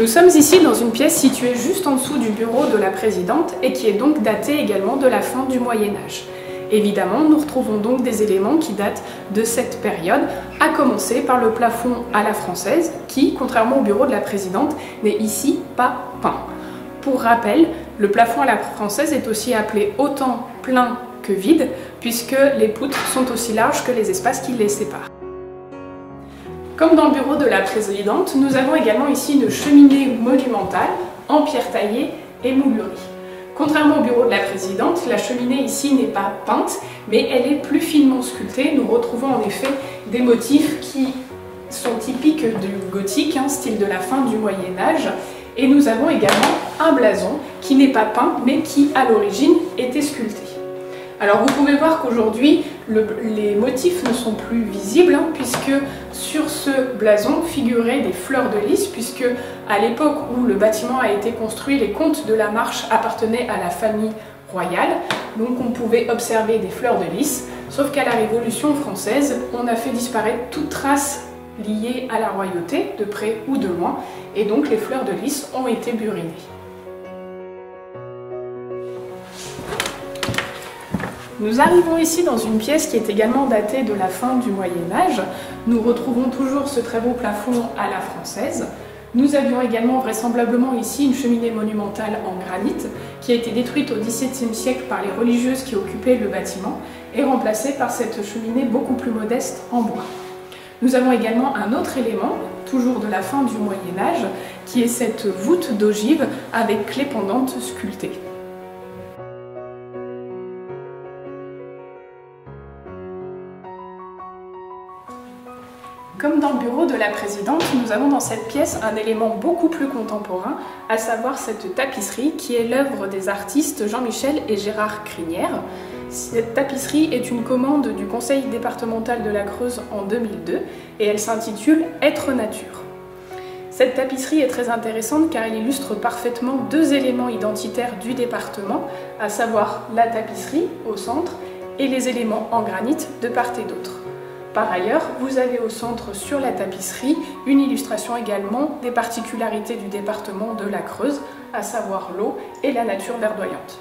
Nous sommes ici dans une pièce située juste en dessous du bureau de la présidente et qui est donc datée également de la fin du Moyen-Âge. Évidemment, nous retrouvons donc des éléments qui datent de cette période, à commencer par le plafond à la française qui, contrairement au bureau de la présidente, n'est ici pas peint. Pour rappel, le plafond à la française est aussi appelé autant plein que vide, puisque les poutres sont aussi larges que les espaces qui les séparent. Comme dans le bureau de la présidente, nous avons également ici une cheminée monumentale en pierre taillée et moulurée. Contrairement au bureau de la présidente, la cheminée ici n'est pas peinte, mais elle est plus finement sculptée. Nous retrouvons en effet des motifs qui sont typiques du gothique, style de la fin du Moyen-Âge. Et nous avons également un blason qui n'est pas peint, mais qui à l'origine était sculpté. Alors vous pouvez voir qu'aujourd'hui, les motifs ne sont plus visibles, puisque sur ce blason figuraient des fleurs de lys, puisque à l'époque où le bâtiment a été construit, les comtes de la Marche appartenaient à la famille royale, donc on pouvait observer des fleurs de lys, sauf qu'à la Révolution française, on a fait disparaître toute trace liée à la royauté, de près ou de loin, et donc les fleurs de lys ont été burinées. Nous arrivons ici dans une pièce qui est également datée de la fin du Moyen-Âge. Nous retrouvons toujours ce très beau plafond à la française. Nous avions également vraisemblablement ici une cheminée monumentale en granit qui a été détruite au XVIIe siècle par les religieuses qui occupaient le bâtiment et remplacée par cette cheminée beaucoup plus modeste en bois. Nous avons également un autre élément, toujours de la fin du Moyen-Âge, qui est cette voûte d'ogive avec clé pendante sculptée. Comme dans le bureau de la présidente, nous avons dans cette pièce un élément beaucoup plus contemporain, à savoir cette tapisserie qui est l'œuvre des artistes Jean-Michel et Gérard Crinière. Cette tapisserie est une commande du conseil départemental de la Creuse en 2002 et elle s'intitule « Être nature ». Cette tapisserie est très intéressante car elle illustre parfaitement deux éléments identitaires du département, à savoir la tapisserie au centre et les éléments en granit de part et d'autre. Par ailleurs, vous avez au centre sur la tapisserie une illustration également des particularités du département de la Creuse, à savoir l'eau et la nature verdoyante.